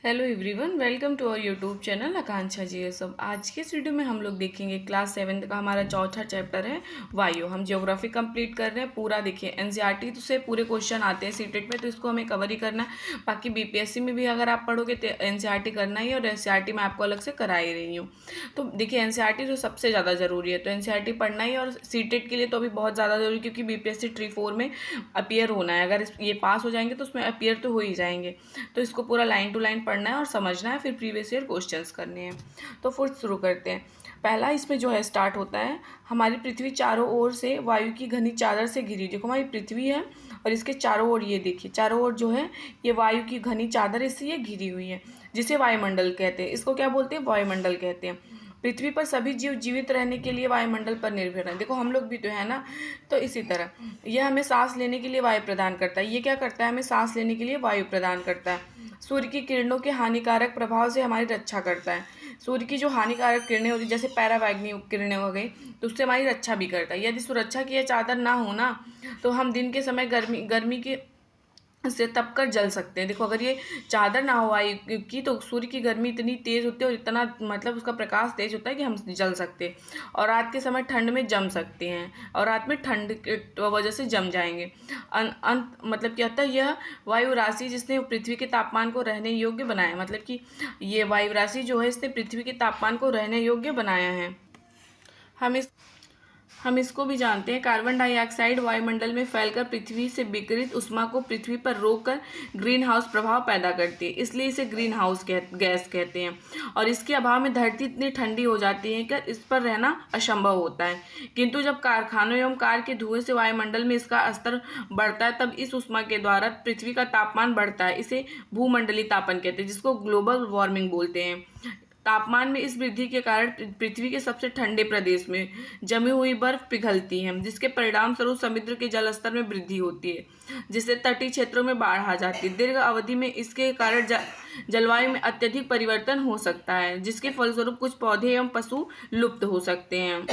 Hello everyone, welcome to our YouTube channel Akanksha ji ये सब। आज के इस वीडियो में हम लोग देखेंगे क्लास 7 का हमारा चौथा चैप्टर है वायु। हम ज्योग्राफी कंप्लीट कर रहे हैं पूरा। देखिए एनसीईआरटी तो से पूरे क्वेश्चन आते हैं सीटेट में, तो इसको हमें कवर ही करना है। बाकी बीपीएससी में भी अगर आप पढ़ोगे तो एनसीईआरटी करना ही है, और एनसीईआरटी मैं आपको अलग से करा ही रही हूँ। तो देखिए एनसीईआरटी तो सबसे ज़्यादा ज़रूरी है, तो एनसीईआरटी पढ़ना ही है। और सीटेट के लिए तो अभी बहुत ज़्यादा ज़रूरी, क्योंकि बीपीएससी ट्री 4 में अपीयर होना है। अगर ये पास हो जाएंगे तो उसमें अपीयर तो हो ही जाएंगे। तो इसको पूरा लाइन टू लाइन पढ़ना है और समझना है, फिर प्रीवियस ईयर क्वेश्चंस करने हैं। तो फिर शुरू करते हैं। पहला इसमें जो है स्टार्ट होता है, हमारी पृथ्वी चारों ओर से वायु की घनी चादर से घिरी। देखो हमारी पृथ्वी है और इसके चारों ओर ये देखिए, चारों ओर जो है ये वायु की घनी चादर इससे ये घिरी हुई है, जिसे वायुमंडल कहते हैं। इसको क्या बोलते हैं? वायुमंडल कहते हैं। पृथ्वी पर सभी जीव जीवित रहने के लिए वायुमंडल पर निर्भर हैं। देखो हम लोग भी तो है ना। तो इसी तरह यह हमें सांस लेने के लिए वायु प्रदान करता है। ये क्या करता है? हमें सांस लेने के लिए वायु प्रदान करता है। सूर्य की किरणों के हानिकारक प्रभाव से हमारी रक्षा करता है। सूर्य की जो हानिकारक किरणें होती है, जैसे पैरावैग्नी किरणें हो गई, तो उससे हमारी रक्षा भी करता है। यदि सुरक्षा की यह चादर ना हो ना, तो हम दिन के समय गर्मी के से तप कर जल सकते हैं। देखो अगर ये चादर ना हो वायु की, तो सूर्य की गर्मी इतनी तेज़ होती है और इतना मतलब उसका प्रकाश तेज होता है कि हम जल सकते हैं। और रात के समय ठंड में जम सकते हैं, और रात में ठंड की वजह से जम जाएंगे। अंत मतलब क्या होता है? यह वायु राशि जिसने पृथ्वी के तापमान को रहने योग्य बनाया, मतलब कि ये वायु राशि जो है इसने पृथ्वी के तापमान को रहने योग्य बनाया है। हम इसको भी जानते हैं, कार्बन डाइऑक्साइड वायुमंडल में फैलकर पृथ्वी से विकिरित ऊष्मा को पृथ्वी पर रोककर ग्रीन हाउस प्रभाव पैदा करती है, इसलिए इसे ग्रीन हाउस गैस कहते हैं। और इसके अभाव में धरती इतनी ठंडी हो जाती है कि इस पर रहना असंभव होता है। किंतु जब कारखानों एवं कार के धुएं से वायुमंडल में इसका स्तर बढ़ता है, तब इस ऊष्मा के द्वारा पृथ्वी का तापमान बढ़ता है। इसे भूमंडलीय तापन कहते हैं, जिसको ग्लोबल वार्मिंग बोलते हैं। तापमान में इस वृद्धि के कारण पृथ्वी के सबसे ठंडे प्रदेश में जमी हुई बर्फ पिघलती है, जिसके परिणाम स्वरूप समुद्र के जल स्तर में वृद्धि होती है, जिससे तटीय क्षेत्रों में बाढ़ आ जाती है। दीर्घ अवधि में इसके कारण जलवायु में अत्यधिक परिवर्तन हो सकता है, जिसके फलस्वरूप कुछ पौधे एवं पशु लुप्त हो सकते हैं।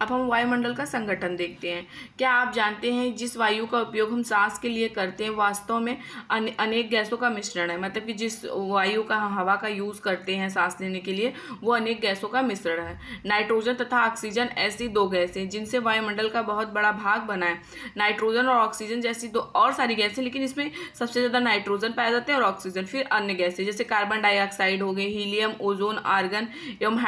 अब हम वायुमंडल का संगठन देखते हैं। क्या आप जानते हैं जिस वायु का उपयोग हम सांस के लिए करते हैं, वास्तव में अनेक गैसों का मिश्रण है। मतलब कि जिस वायु का हम हवा का यूज़ करते हैं सांस लेने के लिए, वो अनेक गैसों का मिश्रण है। नाइट्रोजन तथा ऑक्सीजन ऐसी दो गैसें जिनसे वायुमंडल का बहुत बड़ा भाग बना है। नाइट्रोजन और ऑक्सीजन जैसी दो और सारी गैसें, लेकिन इसमें सबसे ज़्यादा नाइट्रोजन पाए जाते हैं और ऑक्सीजन। फिर अन्य गैसें जैसे कार्बन डाइऑक्साइड हो गए, हीलियम, ओजोन, आर्गन एवं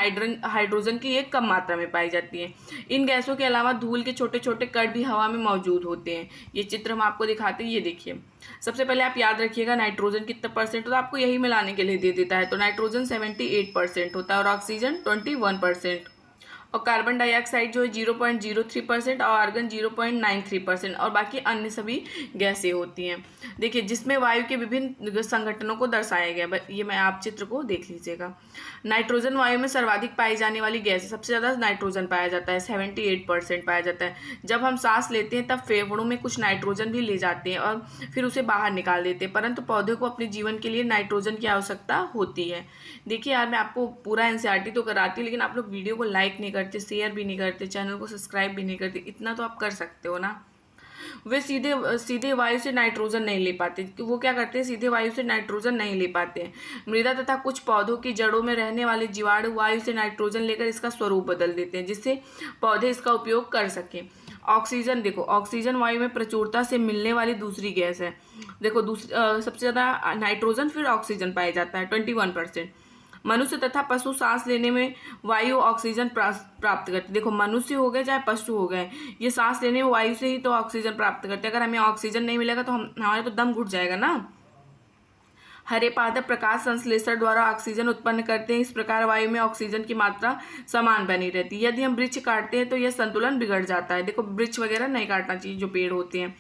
हाइड्रोजन की एक कम मात्रा में पाई जाती है। इन गैसों के अलावा धूल के छोटे छोटे कण भी हवा में मौजूद होते हैं। ये चित्र हम आपको दिखाते हैं, ये देखिए। सबसे पहले आप याद रखिएगा नाइट्रोजन कितना परसेंट होता है, आपको यही मिलाने के लिए दे देता है। तो नाइट्रोजन 78% होता है और ऑक्सीजन 21%, और कार्बन डाइऑक्साइड जो है 0.03% और आर्गन 0.93%, और बाकी अन्य सभी गैसें होती हैं। देखिए जिसमें वायु के विभिन्न संगठनों को दर्शाया गया। ये मैं आप चित्र को देख लीजिएगा। नाइट्रोजन वायु में सर्वाधिक पाई जाने वाली गैस है। सबसे ज़्यादा नाइट्रोजन पाया जाता है, 78% पाया जाता है। जब हम सांस लेते हैं तब फेफड़ों में कुछ नाइट्रोजन भी ले जाते हैं और फिर उसे बाहर निकाल देते हैं, परंतु पौधे को अपने जीवन के लिए नाइट्रोजन की आवश्यकता होती है। देखिए यार, मैं आपको पूरा एनसीईआरटी तो कराती हूँ, लेकिन आप लोग वीडियो को लाइक नहीं करते, शेयर भी नहीं करते, चैनल को सब्सक्राइब भी नहीं करते। इतना तो आप कर सकते हो ना। वे सीधे सीधे वायु से नाइट्रोजन नहीं ले पाते। वो क्या करते हैं? सीधे वायु से नाइट्रोजन नहीं ले पाते हैं। मृदा तथा कुछ पौधों की जड़ों में रहने वाले जीवाणु वायु से नाइट्रोजन लेकर इसका स्वरूप बदल देते हैं, जिससे पौधे इसका उपयोग कर सकें। ऑक्सीजन, देखो ऑक्सीजन वायु में प्रचुरता से मिलने वाली दूसरी गैस है। देखो सबसे ज़्यादा नाइट्रोजन फिर ऑक्सीजन पाया जाता है, 21%। मनुष्य तथा पशु सांस लेने में वायु ऑक्सीजन प्राप्त करते। देखो मनुष्य हो गए चाहे पशु हो गए, ये सांस लेने में वायु से ही तो ऑक्सीजन प्राप्त करते हैं। अगर हमें ऑक्सीजन नहीं मिलेगा तो हमारे तो दम घुट जाएगा ना। हरे पादप प्रकाश संश्लेषण द्वारा ऑक्सीजन उत्पन्न करते हैं। इस प्रकार वायु में ऑक्सीजन की मात्रा समान बनी रहती है। यदि हम वृक्ष काटते हैं तो यह संतुलन बिगड़ जाता है। देखो वृक्ष वगैरह नहीं काटना चाहिए, जो पेड़ होते हैं।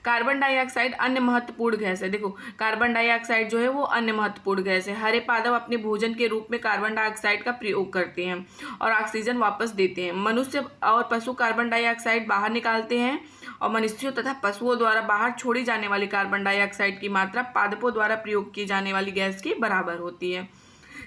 कार्बन डाइऑक्साइड अन्य महत्वपूर्ण गैस है। देखो कार्बन डाइऑक्साइड जो है वो अन्य महत्वपूर्ण गैस है। हरे पादप अपने भोजन के रूप में कार्बन डाइऑक्साइड का प्रयोग करते हैं और ऑक्सीजन वापस देते हैं। मनुष्य और पशु कार्बन डाइऑक्साइड बाहर निकालते हैं, और मनुष्यों तथा पशुओं द्वारा बाहर छोड़ी जाने वाली कार्बन डाइऑक्साइड की मात्रा पादपों द्वारा प्रयोग की जाने वाली गैस के बराबर होती है।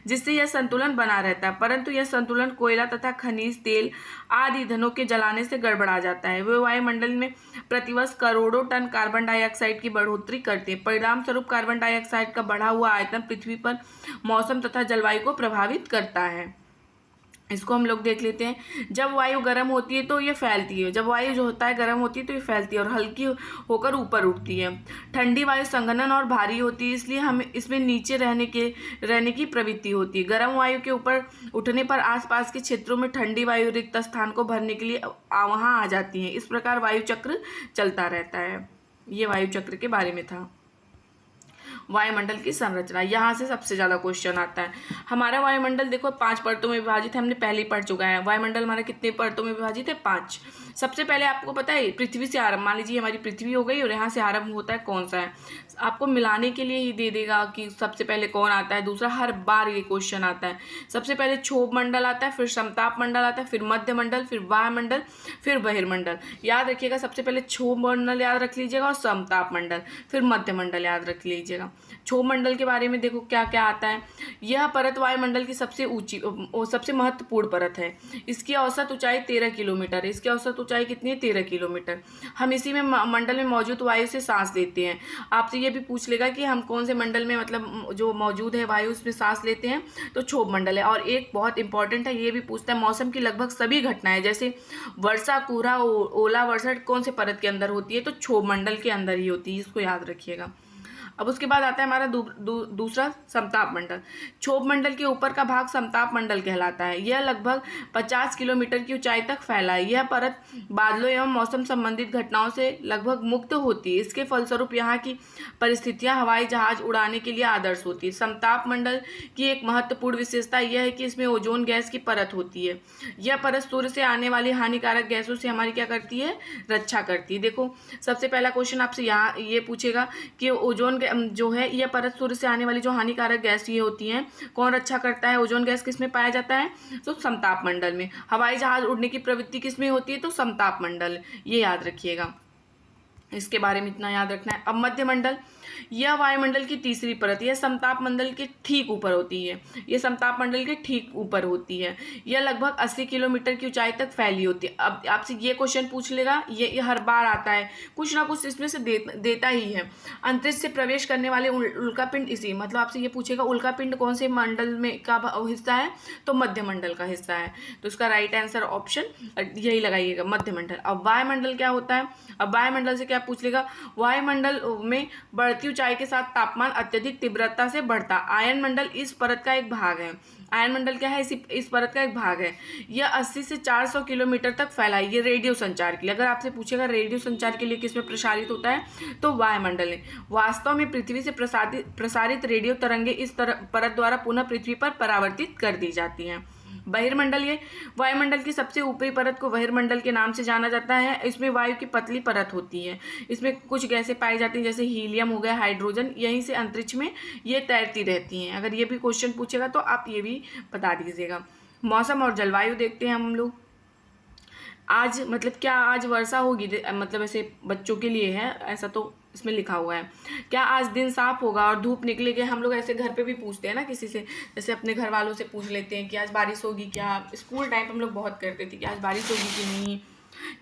जिससे यह संतुलन बना रहता है, परंतु यह संतुलन कोयला तथा खनिज तेल आदि ईंधनों के जलाने से गड़बड़ा जाता है। वे वायुमंडल में प्रतिवर्ष करोड़ों टन कार्बन डाइऑक्साइड की बढ़ोतरी करते हैं। परिणाम स्वरूप कार्बन डाइऑक्साइड का बढ़ा हुआ आयतन पृथ्वी पर मौसम तथा जलवायु को प्रभावित करता है। इसको हम लोग देख लेते हैं। जब वायु गर्म होती है तो ये फैलती है, जब वायु जो होता है गर्म होती है तो ये फैलती है और हल्की होकर ऊपर उठती है। ठंडी वायु संघनन और भारी होती है, इसलिए हमें इसमें नीचे रहने की प्रवृत्ति होती है। गर्म वायु के ऊपर उठने पर आसपास के क्षेत्रों में ठंडी वायु रिक्त स्थान को भरने के लिए वहाँ आ जाती है। इस प्रकार वायु चक्र चलता रहता है। ये वायु चक्र के बारे में था। वायुमंडल की संरचना, यहाँ से सबसे ज़्यादा क्वेश्चन आता है। हमारा वायुमंडल देखो 5 परतों में विभाजित है, हमने पहले ही पढ़ चुका है। वायुमंडल हमारा कितने परतों में विभाजित है? 5। सबसे पहले आपको पता है पृथ्वी से आरंभ, मान लीजिए हमारी पृथ्वी हो गई और यहाँ से आरंभ होता है कौन सा है, आपको मिलाने के लिए ही दे देगा कि सबसे पहले कौन आता है। दूसरा, हर बार ये क्वेश्चन आता है। सबसे पहले क्षोभ मंडल आता है, फिर समताप मंडल आता है, फिर मध्य मंडल, फिर वायुमंडल, फिर बहिर्मंडल। याद रखिएगा, सबसे पहले क्षोभ मंडल याद रख लीजिएगा और समताप मंडल, फिर मध्य मंडल याद रख लीजिएगा। क्षोभ मंडल के बारे में देखो क्या क्या आता है। यह परत वायुमंडल की सबसे ऊंची सबसे महत्वपूर्ण परत है। इसकी औसत ऊंचाई 13 किलोमीटर है। इसकी औसत ऊंचाई कितनी है? 13 किलोमीटर। हम इसी में मंडल में मौजूद वायु से सांस लेते हैं। आपसे ये भी पूछ लेगा कि हम कौन से मंडल में मतलब जो मौजूद है वायु उसमें सांस लेते हैं, तो क्षोभ मंडल है। और एक बहुत इंपॉर्टेंट है, ये भी पूछता है मौसम की लगभग सभी घटनाएं जैसे वर्षा, कोहरा, ओला वर्षा कौन से परत के अंदर होती है, तो क्षोभ मंडल के अंदर ही होती है। इसको याद रखिएगा। अब उसके बाद आता है हमारा दूसरा समताप मंडल। क्षोभ मंडल के ऊपर का भाग समताप मंडल कहलाता है। यह लगभग 50 किलोमीटर की ऊंचाई तक फैला है। यह परत बादलों एवं मौसम संबंधित घटनाओं से लगभग मुक्त होती है। इसके फलस्वरूप यहाँ की परिस्थितियाँ हवाई जहाज उड़ाने के लिए आदर्श होती है। समताप मंडल की एक महत्वपूर्ण विशेषता यह है कि इसमें ओजोन गैस की परत होती है। यह परत सूर्य से आने वाली हानिकारक गैसों से हमारी क्या करती है? रक्षा करती है। देखो सबसे पहला क्वेश्चन आपसे यहाँ ये पूछेगा कि ओजोन जो है यह परत सूर्य से आने वाली जो हानिकारक गैस ये होती हैं, कौन रक्षा करता है? ओजोन गैस किस में पाया जाता है? तो समताप मंडल में। हवाई जहाज उड़ने की प्रवृत्ति किस में होती है? तो समताप मंडल। ये याद रखिएगा, इसके बारे में इतना याद रखना है। अब मध्य मंडल, यह वायुमंडल की तीसरी परत, यह समताप मंडल के ठीक ऊपर होती है। यह समताप मंडल के ठीक ऊपर होती है। यह लगभग 80 किलोमीटर की ऊंचाई तक फैली होती है। अब आपसे ये क्वेश्चन पूछ लेगा, ये हर बार आता है, कुछ ना कुछ इसमें से देता ही है। अंतरिक्ष से प्रवेश करने वाले उल्कापिंड इसी, मतलब आपसे ये पूछेगा उल्कापिंड कौन से मंडल में का हिस्सा है, तो मध्य मंडल का हिस्सा है। तो इसका राइट आंसर ऑप्शन यही लगाइएगा, मध्य मंडल। अब वायुमंडल क्या होता है? अब वायुमंडल से क्या पूछ लेगा? वायुमंडल में बढ़ती ऊंचाई के साथ तापमान अत्यधिक तीव्रता से बढ़ता। आयन मंडल इस परत का एक भाग है। आयन मंडल क्या है? इस परत का एक भाग है। यह 80 से 400 किलोमीटर तक फैला है। ये रेडियो संचार के लिए, अगर आपसे पूछेगा रेडियो संचार के लिए किसमें प्रसारित होता है, तो वायुमंडल है। वास्तव में पृथ्वी से प्रसारित रेडियो तरंगे इस परत द्वारा पुनः पृथ्वी पर परावर्तित कर दी जाती हैं। बहिर्मंडल, ये वायुमंडल की सबसे ऊपरी परत को बहिर्मंडल के नाम से जाना जाता है। इसमें वायु की पतली परत होती है। इसमें कुछ गैसें पाई जाती हैं जैसे हीलियम हो गया, हाइड्रोजन, यहीं से अंतरिक्ष में ये तैरती रहती हैं। अगर ये भी क्वेश्चन पूछेगा तो आप ये भी बता दीजिएगा। मौसम और जलवायु देखते हैं हम लोग। आज मतलब क्या आज वर्षा होगी? मतलब ऐसे बच्चों के लिए है, ऐसा तो इसमें लिखा हुआ है। क्या आज दिन साफ होगा और धूप निकलेगी? हम लोग ऐसे घर पे भी पूछते हैं ना किसी से, जैसे अपने घर वालों से पूछ लेते हैं कि आज बारिश होगी क्या। स्कूल टाइम हम लोग बहुत करते थे कि आज बारिश होगी कि नहीं।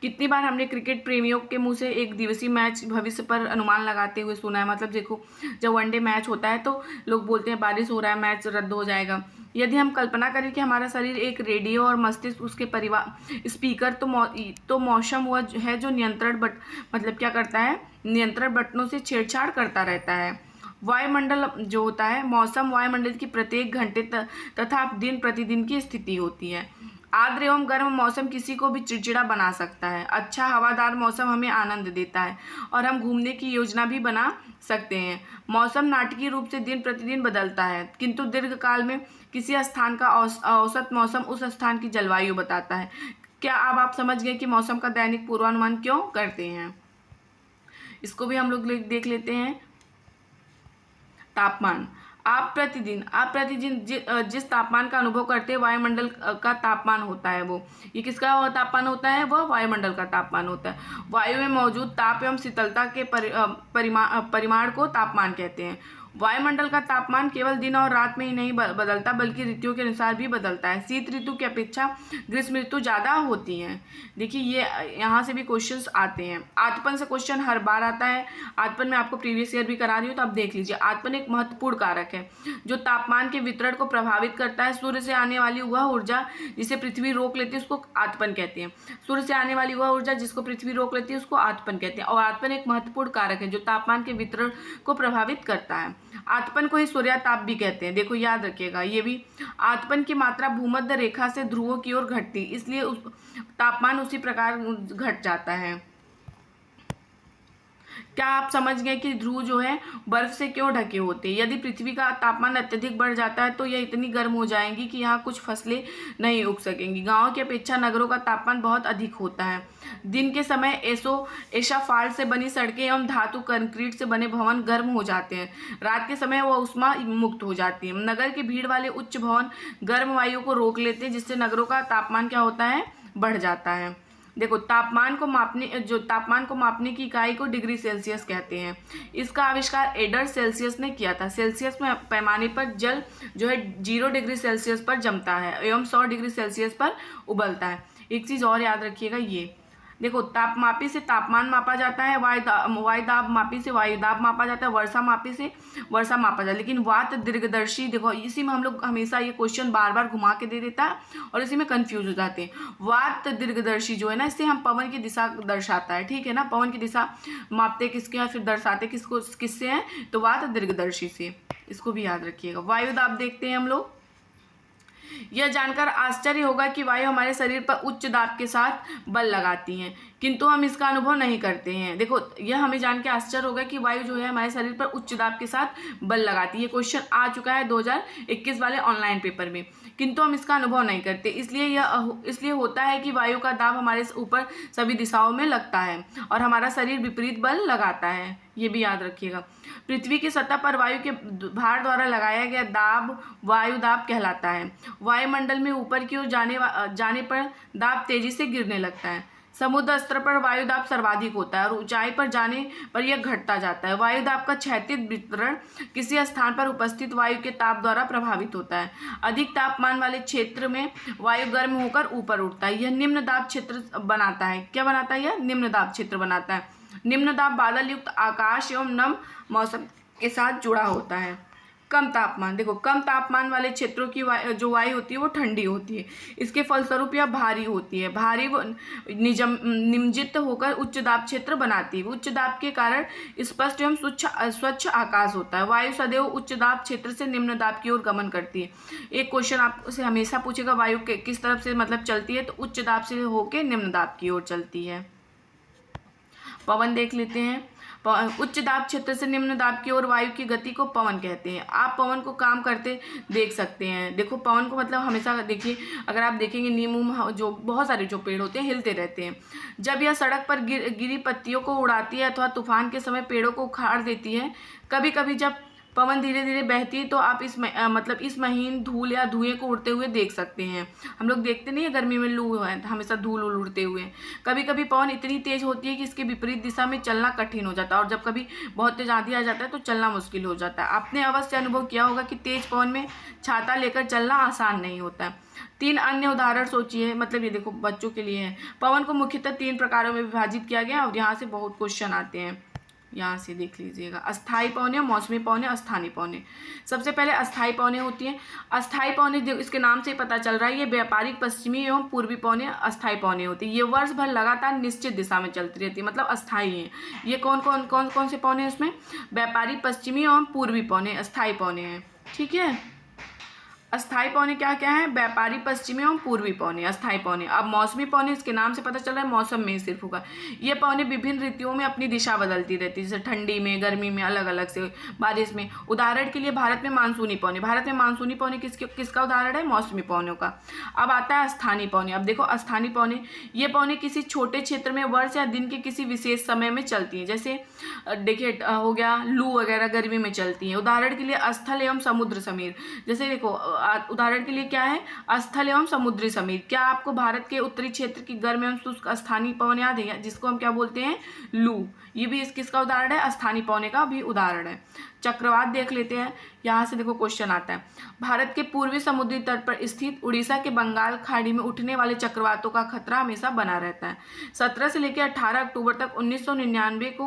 कितनी बार हमने क्रिकेट प्रेमियों के मुंह से एक दिवसीय मैच भविष्य पर अनुमान लगाते हुए सुना है। मतलब देखो जब वनडे मैच होता है तो लोग बोलते हैं बारिश हो रहा है, मैच रद्द हो जाएगा। यदि हम कल्पना करें कि हमारा शरीर एक रेडियो और मस्तिष्क उसके स्पीकर तो मौसम हुआ है जो नियंत्रण मतलब क्या करता है? नियंत्रण बटनों से छेड़छाड़ करता रहता है। वायुमंडल जो होता है, मौसम वायुमंडल की प्रत्येक घंटे तथा दिन प्रतिदिन की स्थिति होती है। आर्द्र एवं गर्म मौसम किसी को भी चिड़चिड़ा बना सकता है। अच्छा हवादार मौसम हमें आनंद देता है और हम घूमने की योजना भी बना सकते हैं। मौसम नाटकीय रूप से दिन प्रतिदिन बदलता है, किंतु दीर्घकाल में किसी स्थान का औसत मौसम उस स्थान की जलवायु बताता है। क्या अब आप समझ गए कि मौसम का दैनिक पूर्वानुमान क्यों करते हैं? इसको भी हम लोग देख लेते हैं। तापमान, आप प्रतिदिन जिस तापमान का अनुभव करते हैं वायुमंडल का तापमान होता है वो, ये किसका तापमान होता है? वह वायुमंडल का तापमान होता है। वायु में मौजूद ताप एवं शीतलता के परिमाण को तापमान कहते हैं। वायुमंडल का तापमान केवल दिन और रात में ही नहीं बदलता बल्कि ऋतुओं के अनुसार भी बदलता है। शीत ऋतु की अपेक्षा ग्रीष्म ऋतु ज़्यादा होती है। देखिए ये यहाँ से भी क्वेश्चंस आते हैं। आतपन से क्वेश्चन हर बार आता है। आतपन में आपको प्रीवियस ईयर भी करा रही हूँ तो आप देख लीजिए। आतपन एक महत्वपूर्ण कारक है जो तापमान के वितरण को प्रभावित करता है। सूर्य से आने वाली वह ऊर्जा जिसे पृथ्वी रोक लेती है उसको आतपन कहते हैं। सूर्य से आने वाली वह ऊर्जा जिसको पृथ्वी रोक लेती है उसको आतपन कहते हैं। और आतपन एक महत्वपूर्ण कारक है जो तापमान के वितरण को प्रभावित करता है। आतपन को ही सूर्यताप भी कहते हैं। देखो याद रखिएगा ये भी। आतपन की मात्रा भूमध्य रेखा से ध्रुवों की ओर घटती, इसलिए तापमान उसी प्रकार घट जाता है। क्या आप समझ गए कि ध्रुव जो है बर्फ से क्यों ढके होते हैं? यदि पृथ्वी का तापमान अत्यधिक बढ़ जाता है तो यह इतनी गर्म हो जाएंगी कि यहाँ कुछ फसलें नहीं उग सकेंगी। गांवों की अपेक्षा नगरों का तापमान बहुत अधिक होता है। दिन के समय एसाफाल्ट से बनी सड़कें एवं धातु कंक्रीट से बने भवन गर्म हो जाते हैं। रात के समय वह उष्मा मुक्त हो जाती है। नगर की भीड़ वाले उच्च भवन गर्म वायु को रोक लेते हैं जिससे नगरों का तापमान क्या होता है, बढ़ जाता है। देखो तापमान को मापने की इकाई को डिग्री सेल्सियस कहते हैं। इसका आविष्कार एडर सेल्सियस ने किया था। सेल्सियस में पैमाने पर जल जो है 0 डिग्री सेल्सियस पर जमता है एवं 100 डिग्री सेल्सियस पर उबलता है। एक चीज़ और याद रखिएगा, ये देखो तापमापी से तापमान मापा जाता है, वायुदाब मापी से वायुदाब मापा जाता है, वर्षा मापी से वर्षा मापा जाता है। लेकिन वात दीर्घदर्शी, देखो इसी में हम लोग हमेशा ये क्वेश्चन बार बार घुमा के दे देता है और इसी में कंफ्यूज हो जाते हैं। वात दीर्घदर्शी जो है ना, इससे हम पवन की दिशा दर्शाता है, ठीक है ना। पवन की दिशा मापते किसके या फिर दर्शाते किससे हैं, तो वात दीर्घदर्शी से। इसको भी याद रखिएगा। वायुदाब देखते हैं हम लोग। यह जानकर आश्चर्य होगा कि वायु हमारे शरीर पर उच्च दाब के साथ बल लगाती हैं किंतु हम इसका अनुभव नहीं करते हैं। देखो यह हमें जान के आश्चर्य होगा कि वायु जो है हमारे शरीर पर उच्च दाब के साथ बल लगाती है। ये क्वेश्चन आ चुका है 2021 वाले ऑनलाइन पेपर में, किंतु हम इसका अनुभव नहीं करते। इसलिए होता है कि वायु का दाब हमारे ऊपर सभी दिशाओं में लगता है और हमारा शरीर विपरीत बल लगाता है। ये भी याद रखिएगा। पृथ्वी की सतह पर वायु के भार द्वारा लगाया गया दाब वायु दाब कहलाता है। वायुमंडल में ऊपर की ओर जाने पर दाब तेजी से गिरने लगता है। समुद्र स्तर पर वायु दाब सर्वाधिक होता है और ऊंचाई पर जाने पर यह घटता जाता है। वायु दाब का क्षैतिज वितरण किसी स्थान पर उपस्थित वायु के ताप द्वारा प्रभावित होता है। अधिक तापमान वाले क्षेत्र में वायु गर्म होकर ऊपर उठता है। यह निम्न दाब क्षेत्र बनाता है। क्या बनाता है? यह निम्न दाब क्षेत्र बनाता है। निम्न दाब बादल युक्त आकाश एवं नम मौसम के साथ जुड़ा होता है। कम तापमान, देखो कम तापमान वाले क्षेत्रों की जो वायु होती है वो ठंडी होती है। इसके फलस्वरूप यह भारी होती है। भारी निमज्जित होकर उच्च दाब क्षेत्र बनाती है। उच्च दाब के कारण स्पष्ट एवं स्वच्छ आकाश होता है। वायु सदैव उच्च दाब क्षेत्र से निम्न दाब की ओर गमन करती है। एक क्वेश्चन आपसे हमेशा पूछेगा वायु के किस तरफ से मतलब चलती है, तो उच्च दाब से होकर निम्न दाब की ओर चलती है। पवन देख लेते हैं। उच्च दाब क्षेत्र से निम्न दाब की ओर वायु की गति को पवन कहते हैं। आप पवन को काम करते देख सकते हैं। देखो पवन को मतलब हमेशा देखिए, अगर आप देखेंगे नीम जो बहुत सारे जो पेड़ होते हैं हिलते रहते हैं। जब यह सड़क पर गिरी पत्तियों को उड़ाती है अथवा तूफान के समय पेड़ों को उखाड़ देती है। कभी कभी जब पवन धीरे धीरे बहती है तो आप इस महीन धूल या धुएं को उड़ते हुए देख सकते हैं। हम लोग देखते नहीं है गर्मी में लू है हमेशा धूल उड़ते हुए। कभी कभी पवन इतनी तेज होती है कि इसके विपरीत दिशा में चलना कठिन हो जाता है और जब कभी बहुत तेज आंधी आ जाता है तो चलना मुश्किल हो जाता है। आपने अवश्य अनुभव किया होगा कि तेज पवन में छाता लेकर चलना आसान नहीं होता है। 3 अन्य उदाहरण सोचिए, मतलब ये देखो बच्चों के लिए है। पवन को मुख्यतः 3 प्रकारों में विभाजित किया गया और यहाँ से बहुत क्वेश्चन आते हैं। यहाँ से देख लीजिएगा। अस्थायी पवनें, मौसमी पवनें, स्थानीय पवनें। सबसे पहले अस्थायी पवनें होती हैं। अस्थायी पवनें इसके नाम से पता चल रहा है ये व्यापारिक पश्चिमी एवं पूर्वी पवनें अस्थायी पवनें होती है। ये वर्ष भर लगातार निश्चित दिशा में चलती रहती है, मतलब अस्थायी हैं। ये कौन से पवनें हैं इसमें? व्यापारिक पश्चिमी एवं पूर्वी पवनें अस्थायी पवनें हैं, ठीक है। अस्थायी पवनें क्या क्या है? व्यापारी पश्चिमी एवं पूर्वी पवनें अस्थायी पवनें। अब मौसमी पवनें इसके नाम से पता चल रहा है मौसम में सिर्फ होगा। ये पवनें विभिन्न ऋतुओं में अपनी दिशा बदलती रहती है, जैसे ठंडी में, गर्मी में, अलग अलग से, बारिश में। उदाहरण के लिए भारत में मानसूनी पवनें। भारत में मानसूनी पवनें किसका उदाहरण है? मौसमी पवनों का। अब आता है स्थानीय पवनें। अब देखो स्थानीय पवनें, ये पवनें किसी छोटे क्षेत्र में वर्ष या दिन के किसी विशेष समय में चलती हैं। जैसे देखिए हो गया लू वगैरह गर्मी में चलती हैं। उदाहरण के लिए स्थल एवं समुद्र समीर। जैसे देखो उदाहरण के लिए क्या है? स्थल एवं समुद्री समीर। क्या आपको भारत के उत्तरी क्षेत्र की गर्म एवं शुष्क स्थानीय पवन याद है, जिसको हम क्या बोलते हैं? लू। ये भी इस किसका उदाहरण है, स्थानीय पवने का भी उदाहरण है। चक्रवात देख लेते हैं, यहाँ से देखो क्वेश्चन आता है। भारत के पूर्वी समुद्री तट पर स्थित उड़ीसा के बंगाल खाड़ी में उठने वाले चक्रवातों का खतरा हमेशा बना रहता है। 17 से लेकर 18 अक्टूबर तक 1999 को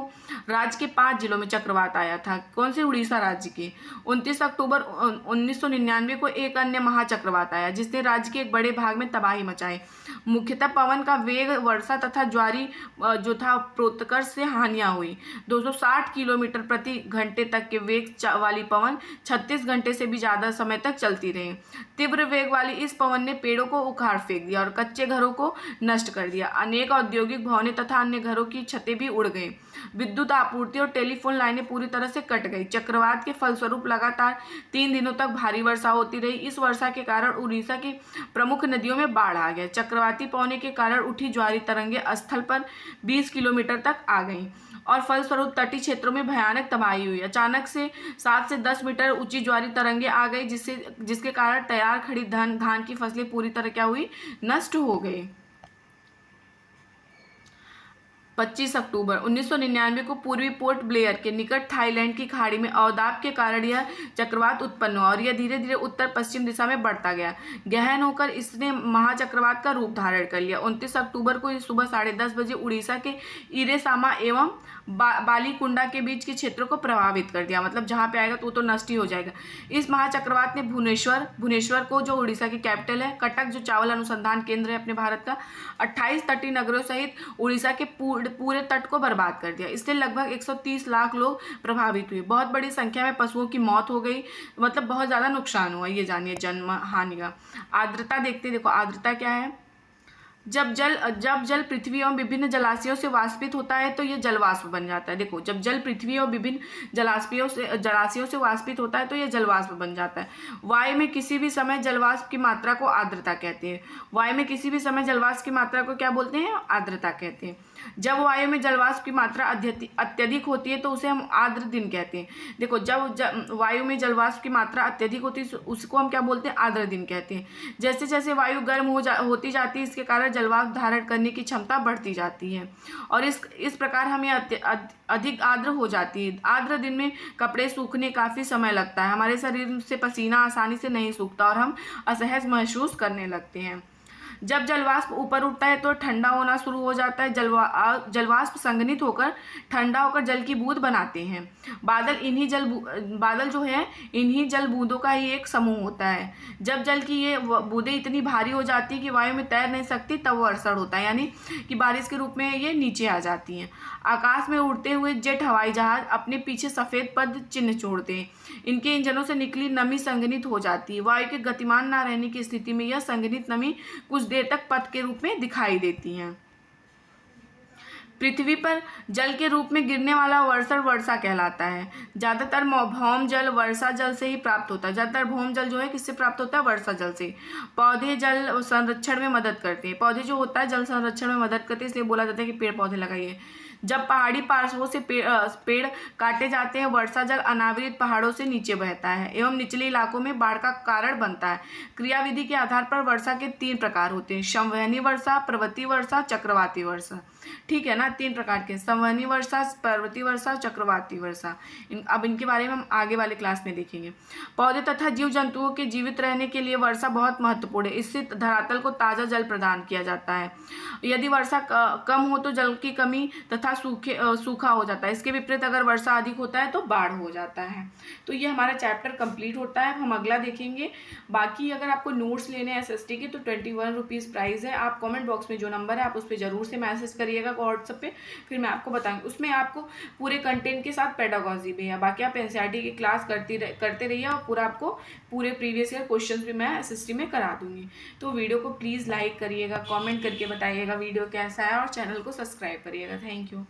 राज्य के 5 जिलों में चक्रवात आया था। कौन से, उड़ीसा राज्य के। 29 अक्टूबर 1999 को एक अन्य महाचक्रवात आया जिसने राज्य के एक बड़े भाग में तबाही मचाई। मुख्यतः पवन का वेग, वर्षा तथा ज्वारी जो था प्रोत्कर्ष से हानियां हुई। 260 किलोमीटर प्रति घंटे तक के वेग वाली पवन 36 घंटे से भी ज्यादा समय तक चलती रही। तीव्र वेग वाली इस पवन ने पेड़ों को उखाड़ फेंक दिया और कच्चे घरों को नष्ट कर दिया। अनेक औद्योगिक भवनें तथा अन्य घरों की छतें भी उड़ गई। विद्युत आपूर्ति और टेलीफोन लाइनें पूरी तरह से कट गई। चक्रवात के फलस्वरूप लगातार 3 दिनों तक भारी वर्षा होती रही। इस वर्षा के कारण उड़ीसा की प्रमुख नदियों में बाढ़ आ गया। चक्रवाती पवने के कारण उठी ज्वारी तरंगे स्थल पर 20 किलोमीटर तक आ गईं और फलस्वरूप तटीय क्षेत्रों में भयानक तबाही हुई। अचानक से 7 से 10 मीटर ऊंची ज्वारी तरंगे आ गई जिसके कारण तैयार खड़ी धान की फसलें पूरी तरह क्या हुई, नष्ट हो गई। 25 अक्टूबर 1999 को पूर्वी पोर्ट ब्लेयर के निकट थाईलैंड की खाड़ी में अवदाब के कारण यह चक्रवात उत्पन्न हुआ और यह धीरे धीरे उत्तर पश्चिम दिशा में बढ़ता गया। गहन होकर इसने महाचक्रवात का रूप धारण कर लिया। 29 अक्टूबर को सुबह 10:30 बजे उड़ीसा के इरेसामा एवं बालीकुंडा के बीच के क्षेत्रों को प्रभावित कर दिया। मतलब जहाँ पे आएगा तो नष्ट ही हो जाएगा। इस महाचक्रवात ने भुवनेश्वर को, जो उड़ीसा की कैपिटल है, कटक जो चावल अनुसंधान केंद्र है अपने भारत का, 28 तटीय नगरों सहित उड़ीसा के पूरे तट को बर्बाद कर दिया। इससे लगभग 130 लाख लोग प्रभावित हुए। बहुत बड़ी संख्या में पशुओं की मौत हो गई। मतलब बहुत ज़्यादा नुकसान हुआ। ये जानिए जन हानि का। आर्द्रता देखते, देखो आर्द्रता क्या है। जब जल पृथ्वी और विभिन्न जलाशयों से वाष्पित होता है तो यह जलवाष्प बन जाता है। देखो, जब जल पृथ्वी और विभिन्न जलाशयों से वाष्पित होता है तो यह जलवाष्प बन जाता है। वायु में किसी भी समय जलवाष्प की मात्रा को आर्द्रता कहते हैं। वायु में किसी भी समय जलवाष्प की मात्रा को क्या बोलते हैं, आर्द्रता कहते हैं। जब वायु में जलवाष्प की मात्रा अत्यधिक होती है तो उसे हम आर्द्र दिन कहते हैं। देखो, जब वायु में जलवाष्प की मात्रा अत्यधिक होती है उसको हम क्या बोलते हैं, आर्द्र दिन कहते हैं। जैसे जैसे वायु गर्म होती जाती है इसके कारण जलवाष्प धारण करने की क्षमता बढ़ती जाती है और इस प्रकार हमें अधिक आर्द्र हो जाती है। आर्द्र दिन में कपड़े सूखने काफ़ी समय लगता है। हमारे शरीर से पसीना आसानी से नहीं सूखता और हम असहज महसूस करने लगते हैं। जब जलवाष्प ऊपर उठता है तो ठंडा होना शुरू हो जाता है। जलवाष्प संघनित होकर ठंडा होकर जल की बूंद बनाते हैं। बादल जो है इन्हीं जल बूंदों का ही एक समूह होता है। जब जल की ये बूंदें इतनी भारी हो जाती है कि वायु में तैर नहीं सकती तब वर्षण होता है, यानी कि बारिश के रूप में ये नीचे आ जाती हैं। आकाश में उड़ते हुए जेट हवाई जहाज अपने पीछे सफ़ेद पद चिन्ह छोड़ते हैं। इनके इंजनों से निकली नमी संघनित हो जाती है। वायु के गतिमान न रहने की स्थिति में यह संघनित नमी कुछ देर तक पथ के रूप में दिखाई देती हैं। पृथ्वी पर जल के रूप में गिरने वाला वर्षण वर्षा कहलाता है। ज़्यादातर भौम जल वर्षा जल से ही प्राप्त होता है। ज़्यादातर भौम जल जो है किससे प्राप्त होता है, वर्षा जल से। पौधे जल संरक्षण में मदद करते हैं। पौधे जो होता है जल संरक्षण में मदद करते हैं, इसलिए बोला जाता है कि पेड़ पौधे लगाइए। जब पहाड़ी पार्श्वों से पेड़ काटे जाते हैं वर्षा जल अनावृत पहाड़ों से नीचे बहता है एवं निचले इलाकों में बाढ़ का कारण बनता है। क्रियाविधि के आधार पर वर्षा के 3 प्रकार होते हैं, संवहनी वर्षा, पर्वतीय वर्षा, चक्रवाती वर्षा। ठीक है ना, 3 प्रकार के, संवहनी वर्षा, पर्वतीय वर्षा, चक्रवाती वर्षा। अब इनके बारे में हम आगे वाले क्लास में देखेंगे। पौधे तथा जीव जंतुओं के जीवित रहने के लिए वर्षा बहुत महत्वपूर्ण है। इससे धरातल को ताज़ा जल प्रदान किया जाता है। यदि वर्षा कम हो तो जल की कमी तथा सूखा हो जाता है। इसके विपरीत अगर वर्षा अधिक होता है तो बाढ़ हो जाता है। तो ये हमारा चैप्टर कंप्लीट होता है। हम अगला देखेंगे। बाकी अगर आपको नोट्स लेने हैं SST के तो 21 रुपीज़ प्राइस है। आप कमेंट बॉक्स में जो नंबर है आप उस पर ज़रूर से मैसेज करिएगा व्हाट्सएप पे, फिर मैं आपको बताऊंगी। उसमें आपको पूरे कंटेंट के साथ पेडागॉजी भी है। बाकी आप NCERT की क्लास करते रहिए और पूरा आपको पूरे प्रीवियस ईयर क्वेश्चन भी मैं SST में करा दूंगी। तो वीडियो को प्लीज़ लाइक करिएगा, कॉमेंट करके बताइएगा वीडियो कैसा है और चैनल को सब्सक्राइब करिएगा। Thank you.